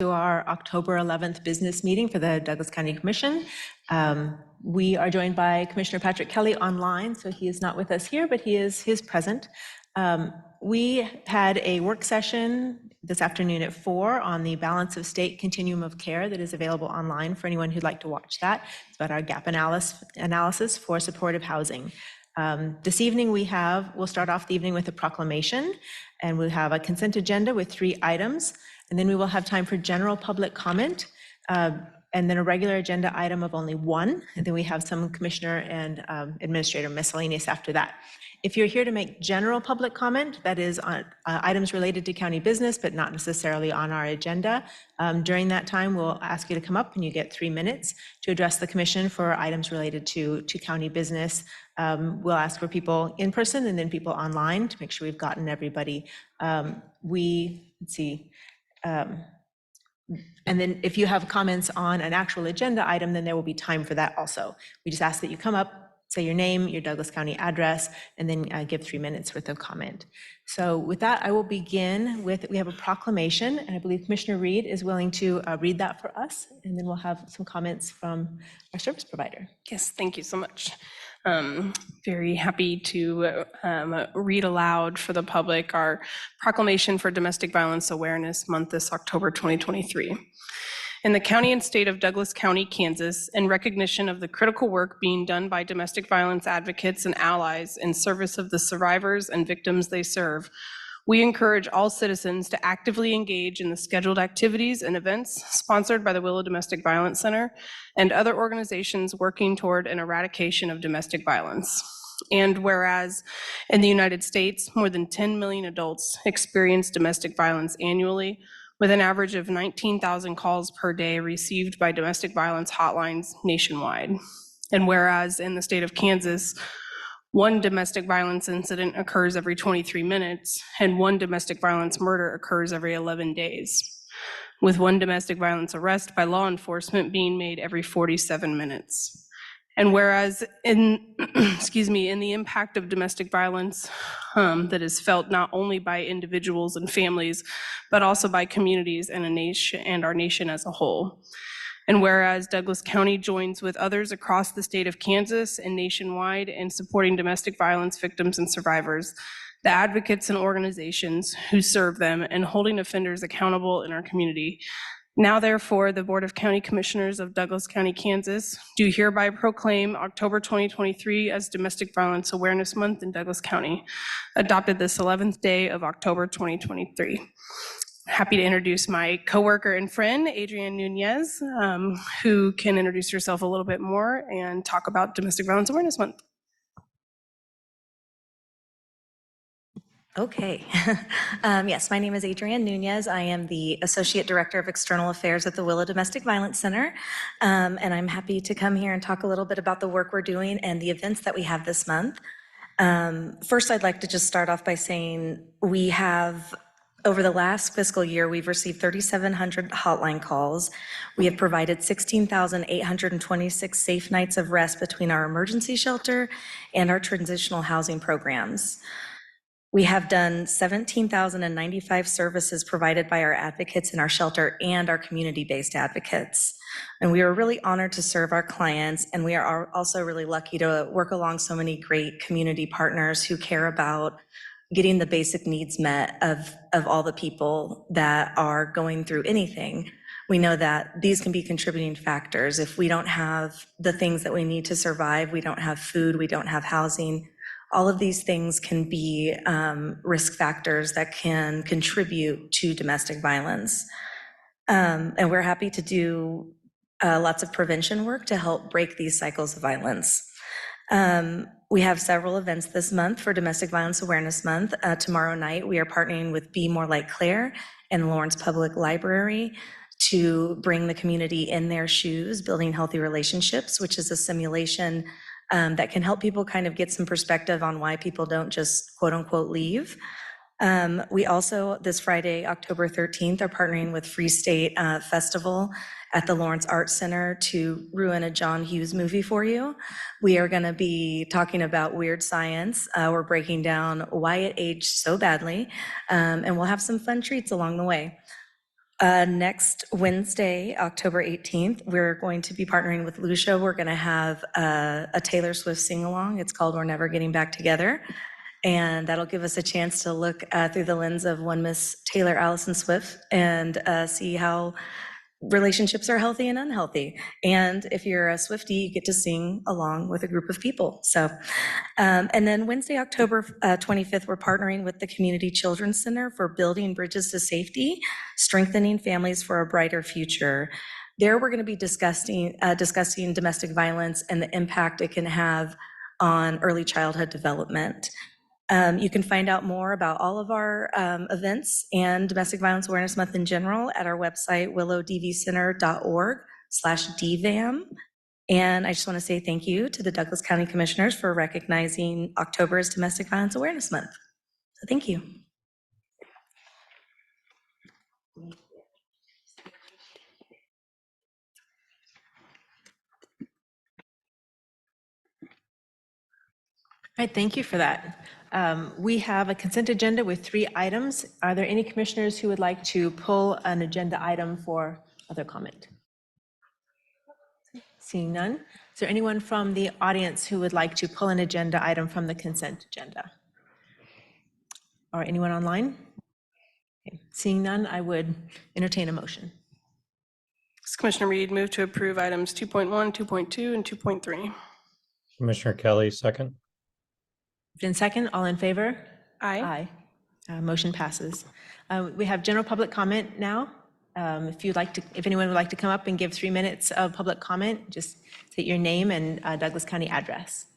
To our October 11th business meeting for the Douglas County Commission. We are joined by Commissioner Patrick Kelly online, so he is not with us here, but he is present. We had a work session this afternoon at 4 on the Balance of State Continuum of Care that is available online for anyone who'd like to watch that. It's about our gap analysis for supportive housing. This evening we'll start off the evening with a proclamation, and we'll have a consent agenda with 3 items. And then we will have time for general public comment, and then a regular agenda item of only 1. And then we have some commissioner and administrator miscellaneous after that. If you're here to make general public comment, that is on items related to county business, but not necessarily on our agenda, during that time, we'll ask you to come up and you get 3 minutes to address the commission for items related to county business. We'll ask for people in person and then people online to make sure we've gotten everybody. Let's see. And then if you have comments on an actual agenda item, then there will be time for that also. We just ask that you come up, say your name, your Douglas County address, and then give 3 minutes worth of comment. So with that, I will begin with, we have a proclamation, and I believe Commissioner Reed is willing to read that for us, and then we'll have some comments from our service provider. Yes, thank you so much. Very happy to read aloud for the public our proclamation for Domestic Violence Awareness Month this October 2023. In the county and state of Douglas County, Kansas, in recognition of the critical work being done by domestic violence advocates and allies in service of the survivors and victims they serve, we encourage all citizens to actively engage in the scheduled activities and events sponsored by the Willow Domestic Violence Center and other organizations working toward an eradication of domestic violence. And whereas in the United States, more than 10 million adults experience domestic violence annually, with an average of 19,000 calls per day received by domestic violence hotlines nationwide. And whereas in the state of Kansas, 1 domestic violence incident occurs every 23 minutes, and 1 domestic violence murder occurs every 11 days, with 1 domestic violence arrest by law enforcement being made every 47 minutes. And whereas in, in the impact of domestic violence that is felt not only by individuals and families, but also by communities and our nation as a whole. And whereas Douglas County joins with others across the state of Kansas and nationwide in supporting domestic violence victims and survivors, the advocates and organizations who serve them, and holding offenders accountable in our community. Now, therefore, the Board of County Commissioners of Douglas County, Kansas, do hereby proclaim October 2023 as Domestic Violence Awareness Month in Douglas County, adopted this 11th day of October 2023. Happy to introduce my coworker and friend, Adrienne Nunez, who can introduce herself a little bit more and talk about Domestic Violence Awareness Month. Okay. Yes, my name is Adrienne Nunez. I am the Associate Director of External Affairs at the Willow Domestic Violence Center, and I'm happy to come here and talk a little bit about the work we're doing and the events that we have this month. First, I'd like to just start off by saying we have, over the last fiscal year, we've received 3,700 hotline calls. We have provided 16,826 safe nights of rest between our emergency shelter and our transitional housing programs. We have done 17,095 services provided by our advocates in our shelter and our community-based advocates. And we are really honored to serve our clients, and we are also really lucky to work along so many great community partners who care about getting the basic needs met of all the people that are going through anything. We know that these can be contributing factors. If we don't have the things that we need to survive, we don't have food, we don't have housing, all of these things can be risk factors that can contribute to domestic violence. And we're happy to do lots of prevention work to help break these cycles of violence. We have several events this month for Domestic Violence Awareness Month. Tomorrow night, we are partnering with Be More Like Claire and Lawrence Public Library to bring the community in their shoes, Building Healthy Relationships, which is a simulation that can help people kind of get some perspective on why people don't just quote unquote leave. We also, this Friday, October 13th, are partnering with Free State Festival at the Lawrence Arts Center to ruin a John Hughes movie for you. We are gonna be talking about weird science. We're breaking down why it aged so badly, and we'll have some fun treats along the way. Next Wednesday, October 18th, we're going to be partnering with Lucia. We're going to have a Taylor Swift sing-along. It's called We're Never Getting Back Together. And that'll give us a chance to look through the lens of one Miss Taylor Allison Swift and see how relationships are healthy and unhealthy. And if you're a Swiftie, you get to sing along with a group of people. So, and then Wednesday, October 25th, we're partnering with the Community Children's Center for Building Bridges to Safety, Strengthening Families for a Brighter Future. There, we're going to be discussing domestic violence and the impact it can have on early childhood development. You can find out more about all of our events and Domestic Violence Awareness Month in general at our website, willowdvcenter.org/DVAM. And I just want to say thank you to the Douglas County Commissioners for recognizing October as Domestic Violence Awareness Month. So thank you. All right, thank you for that. We have a consent agenda with 3 items. Are there any commissioners who would like to pull an agenda item for other comment? Seeing none. Is there anyone from the audience who would like to pull an agenda item from the consent agenda? Or anyone online? Okay. Seeing none, I would entertain a motion. Commissioner Reed, move to approve items 2.1, 2.2, and 2.3. Commissioner Kelly, second. In second, all in favor? Aye. Aye. Motion passes. We have general public comment now. If anyone would like to come up and give 3 minutes of public comment, just state your name and Douglas County address.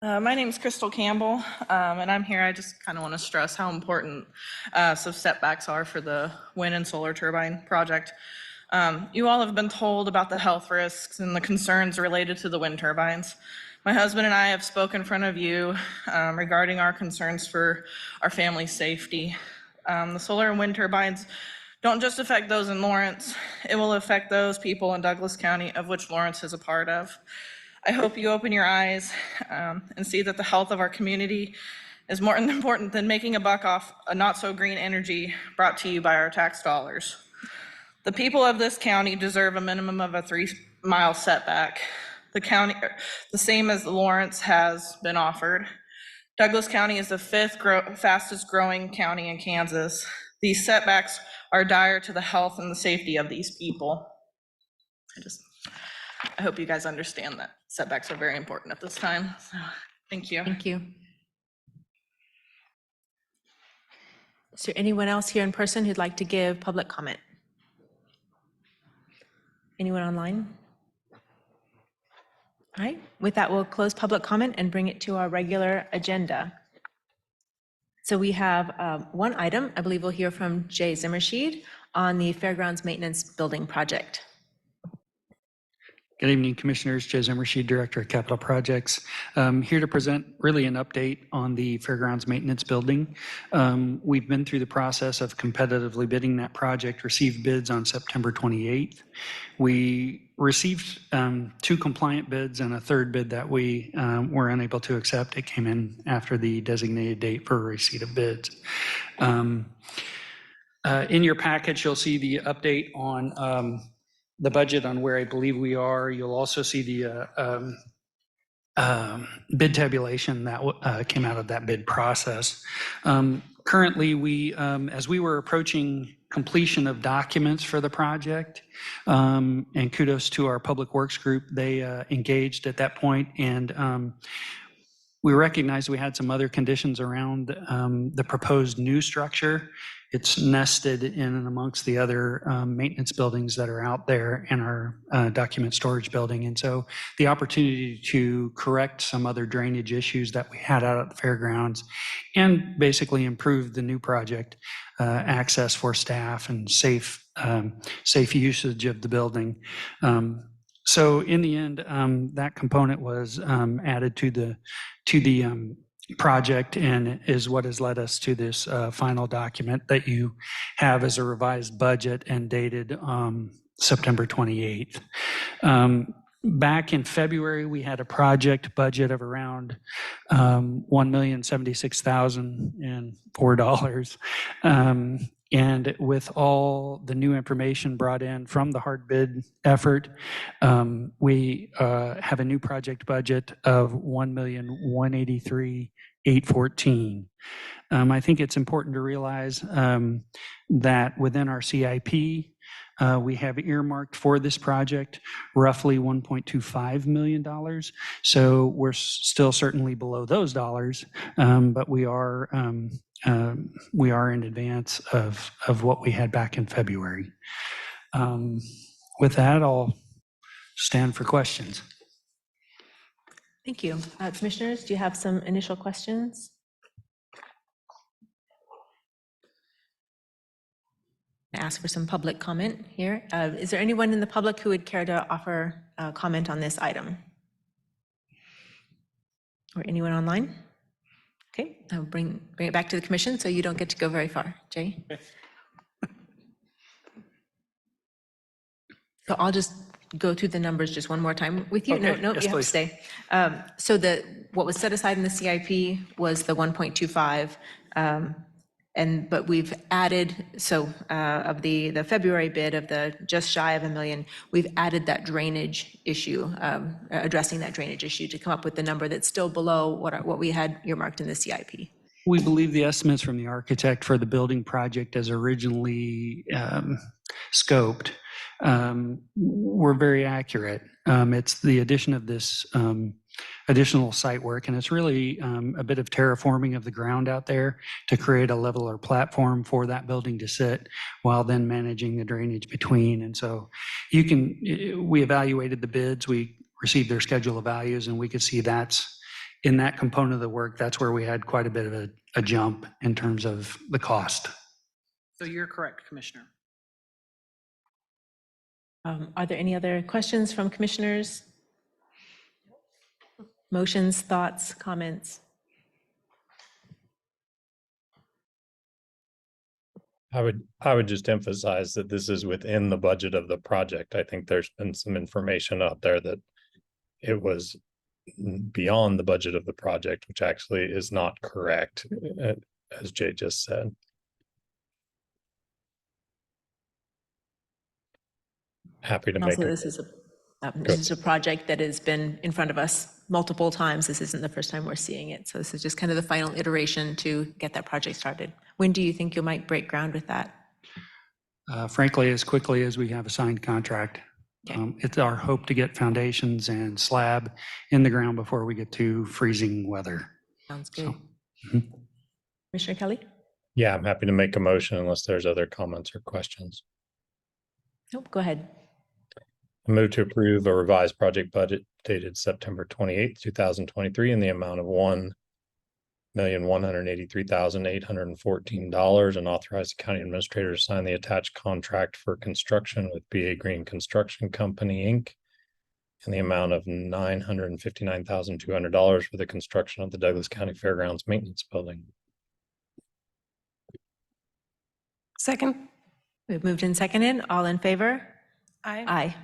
My name is Crystal Campbell, and I'm here. I just kind of want to stress how important some setbacks are for the wind and solar turbine project. You all have been told about the health risks and the concerns related to the wind turbines. My husband and I have spoken in front of you regarding our concerns for our family's safety. The solar and wind turbines don't just affect those in Lawrence. It will affect those people in Douglas County, of which Lawrence is a part of. I hope you open your eyes and see that the health of our community is more important than making a buck off a not-so-green energy brought to you by our tax dollars. The people of this county deserve a minimum of a 3-mile setback. The same as Lawrence has been offered. Douglas County is the 5th fastest growing county in Kansas. These setbacks are dire to the health and the safety of these people. I hope you guys understand that setbacks are very important at this time. So, thank you. Thank you. Is there anyone else here in person who'd like to give public comment? Anyone online? All right, with that, we'll close public comment and bring it to our regular agenda. So we have 1 item. I believe we'll hear from Jay Zimmershed on the Fairgrounds Maintenance Building Project. Good evening, Commissioners. Jay Zimmershed, Director of Capital Projects. Here to present really an update on the Fairgrounds Maintenance Building. We've been through the process of competitively bidding that project, received bids on September 28th. We received 2 compliant bids and a 3rd bid that we were unable to accept. It came in after the designated date for receipt of bids. In your package, you'll see the update on the budget on where I believe we are. You'll also see the bid tabulation that came out of that bid process. Currently, as we were approaching completion of documents for the project, and kudos to our Public Works group, they engaged at that point, and we recognized we had some other conditions around the proposed new structure. It's nested in and amongst the other maintenance buildings that are out there in our document storage building. And so the opportunity to correct some other drainage issues that we had out at the fairgrounds and basically improve the new project access for staff and safe usage of the building. So in the end, that component was added to the project and is what has led us to this final document that you have as a revised budget and dated September 28th. Back in February, we had a project budget of around $1,076,004. And with all the new information brought in from the hard bid effort, we have a new project budget of $1,183,814. I think it's important to realize that within our CIP, we have earmarked for this project roughly $1.25 million. So we're still certainly below those dollars, but we are in advance of what we had back in February. With that, I'll stand for questions. Thank you. Commissioners, do you have some initial questions? Ask for some public comment here. Is there anyone in the public who would care to offer a comment on this item? Or anyone online? Okay, I'll bring it back to the commission so you don't get to go very far. Jay? So I'll just go through the numbers just one more time with you. Okay, No, yes, you have to please. stay. So what was set aside in the CIP was the 1.25. But we've added, of the February bid of the just shy of $1 million, we've added that drainage issue, addressing that drainage issue to come up with the number that's still below what we had earmarked in the CIP. We believe the estimates from the architect for the building project as originally scoped were very accurate. It's the addition of this additional site work, and it's really a bit of terraforming of the ground out there to create a leveler platform for that building to sit while then managing the drainage between. And so we evaluated the bids, we received their schedule of values, and we could see that's in that component of the work, that's where we had quite a bit of a jump in terms of the cost. So you're correct, Commissioner. Are there any other questions from commissioners? Motions, thoughts, comments? I would just emphasize that this is within the budget of the project. I think there's been some information out there that it was beyond the budget of the project, which actually is not correct, as Jay just said. Happy to make Also, it. this is a project that has been in front of us multiple times. This isn't the first time we're seeing it. So this is just kind of the final iteration to get that project started. When do you think you might break ground with that? Frankly, as quickly as we have a signed contract. Okay. It's our hope to get foundations and slab in the ground before we get to freezing weather. Sounds good. So, Commissioner Kelly? Yeah, I'm happy to make a motion unless there's other comments or questions. Nope, go ahead. I move to approve a revised project budget dated September 28th, 2023 in the amount of $1,183,814 and authorize the county administrator to sign the attached contract for construction with BA Green Construction Company, Inc. in the amount of $959,200 for the construction of the Douglas County Fairgrounds Maintenance Building. Second? We've moved and seconded. All in favor? Aye. Aye.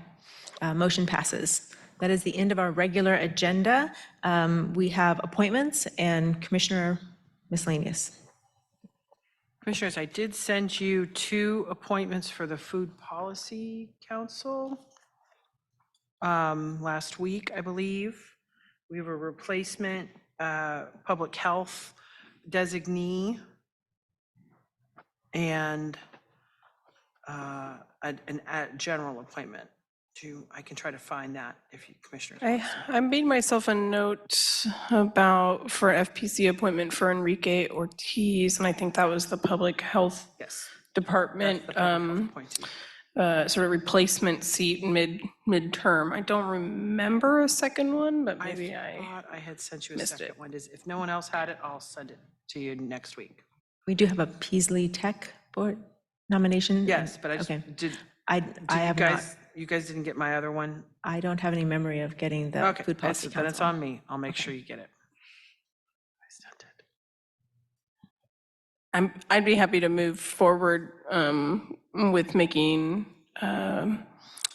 Motion passes. That is the end of our regular agenda. We have appointments and Commissioner miscellaneous. Commissioners, I did send you 2 appointments for the Food Policy Council last week, I believe. We have a replacement public health designee and a general appointment. I can try to find that if you commissioners. want to see. I made myself a note for FPC appointment for Enrique Ortiz, and I think that was the Public Health Yes. Department, that's the public health appointee. sort of replacement seat midterm. I don't remember a second one, but maybe I thought I had sent you a missed second it. one. If no one else had it, I'll send it to you next week. We do have a Peasley Tech Board nomination. Yes, but I just Okay. did. I have not. You guys didn't get my other one? I don't have any memory of getting the Okay, Food Policy then it's Council. on me. I'll make sure you get it. I sent it. I'd be happy to move forward with making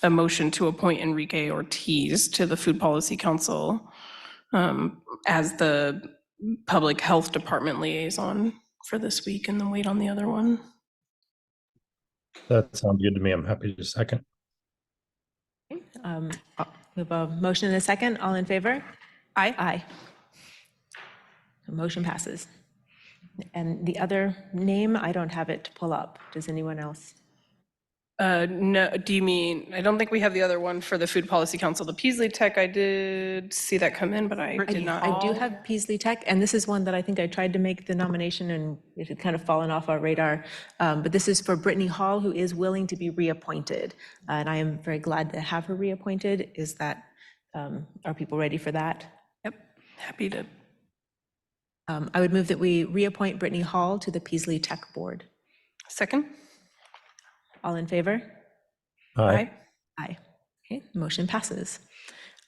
a motion to appoint Enrique Ortiz to the Food Policy Council as the Public Health Department liaison for this week, and then wait on the other one. That sounds good to me. I'm happy to second. We have a motion and a second. All in favor? Aye. Aye. The motion passes. And the other name, I don't have it to pull up. Does anyone else? No, do you mean, I don't think we have the other one for the Food Policy Council, the Peasley Tech. I did see that come in, but I did not. I do have Peasley Tech, and this is one that I think I tried to make the nomination and it had kind of fallen off our radar. But this is for Brittany Hall, who is willing to be reappointed. And I am very glad to have her reappointed. Is that, are people ready for that? Yep, happy to. I would move that we reappoint Brittany Hall to the Peasley Tech Board. Second? All in favor? Aye. Aye. Okay, motion passes.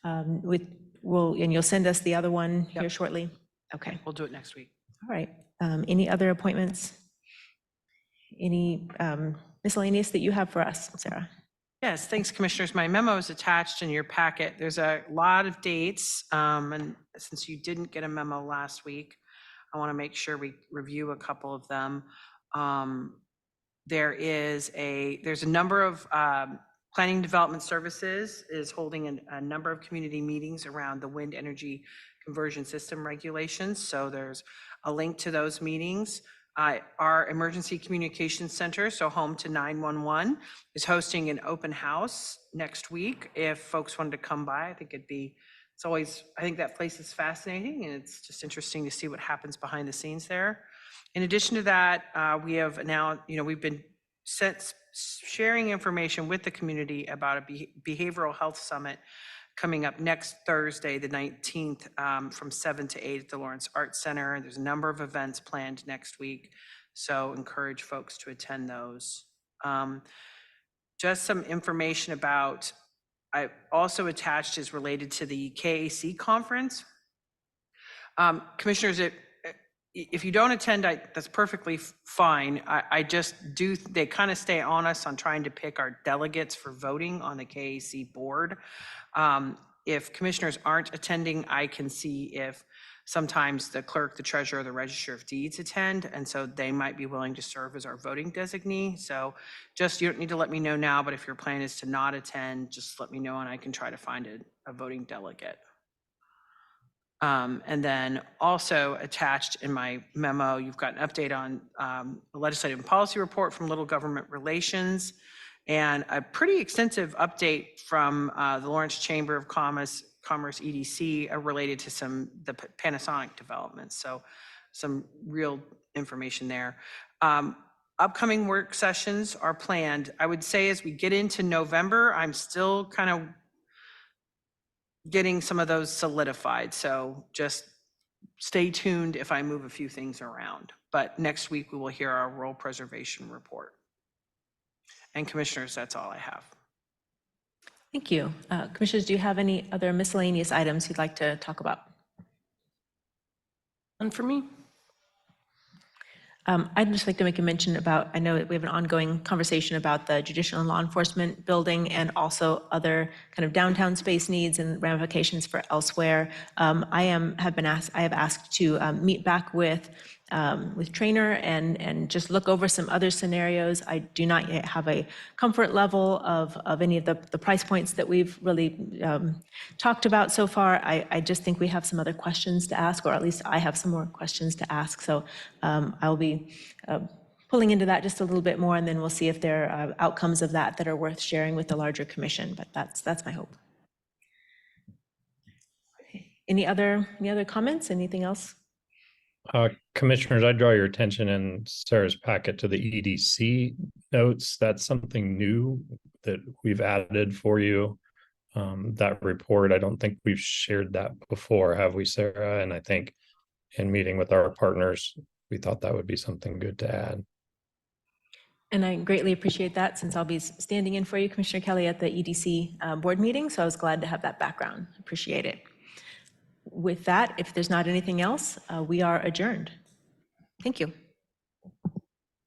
And you'll send us the other one here shortly? Okay, We'll do it next week. all right. Any other appointments? Any miscellaneous that you have for us, Sarah? Yes, thanks, Commissioners. My memo is attached in your packet. There's a lot of dates, and since you didn't get a memo last week, I want to make sure we review a couple of them. There's a number of Planning Development Services is holding a number of community meetings around the wind energy conversion system regulations. So there's a link to those meetings. Our Emergency Communications Center, so home to 911, is hosting an open house next week. If folks wanted to come by, I think I think that place is fascinating, and it's just interesting to see what happens behind the scenes there. In addition to that, we have now, we've been sharing information with the community about a behavioral health summit coming up next Thursday, the 19th, from 7 to 8 at the Lawrence Arts Center. There's a number of events planned next week, so encourage folks to attend those. Just some information about, I also attached is related to the KAC conference. Commissioners, if you don't attend, that's perfectly fine. They kind of stay on us on trying to pick our delegates for voting on the KAC board. If commissioners aren't attending, I can see if sometimes the clerk, the treasurer, the register of deeds attend, and so they might be willing to serve as our voting designee. So you don't need to let me know now, but if your plan is to not attend, just let me know and I can try to find a voting delegate. And then also attached in my memo, you've got an update on the legislative and policy report from Little Government Relations, and a pretty extensive update from the Lawrence Chamber of Commerce EDC related to the Panasonic developments. So some real information there. Upcoming work sessions are planned. I would say as we get into November, I'm still kind of getting some of those solidified. So just stay tuned if I move a few things around. But next week we will hear our rural preservation report. And commissioners, that's all I have. Thank you. Commissioners, do you have any other miscellaneous items you'd like to talk about? None for me. I'd just like to make a mention about, I know that we have an ongoing conversation about the judicial and law enforcement building and also other kind of downtown space needs and ramifications for elsewhere. I have asked to meet back with Trainer and just look over some other scenarios. I do not yet have a comfort level of any of the price points that we've really talked about so far. I just think we have some other questions to ask, or at least I have some more questions to ask. So I'll be pulling into that just a little bit more, and then we'll see if there are outcomes of that are worth sharing with the larger commission. But that's my hope. Any other comments? Anything else? Commissioners, I draw your attention in Sarah's packet to the EDC notes. That's something new that we've added for you. That report, I don't think we've shared that before, have we, Sarah? And I think in meeting with our partners, we thought that would be something good to add. And I greatly appreciate that, since I'll be standing in for you, Commissioner Kelly, at the EDC board meeting. So I was glad to have that background. Appreciate it. With that, if there's not anything else, we are adjourned. Thank you.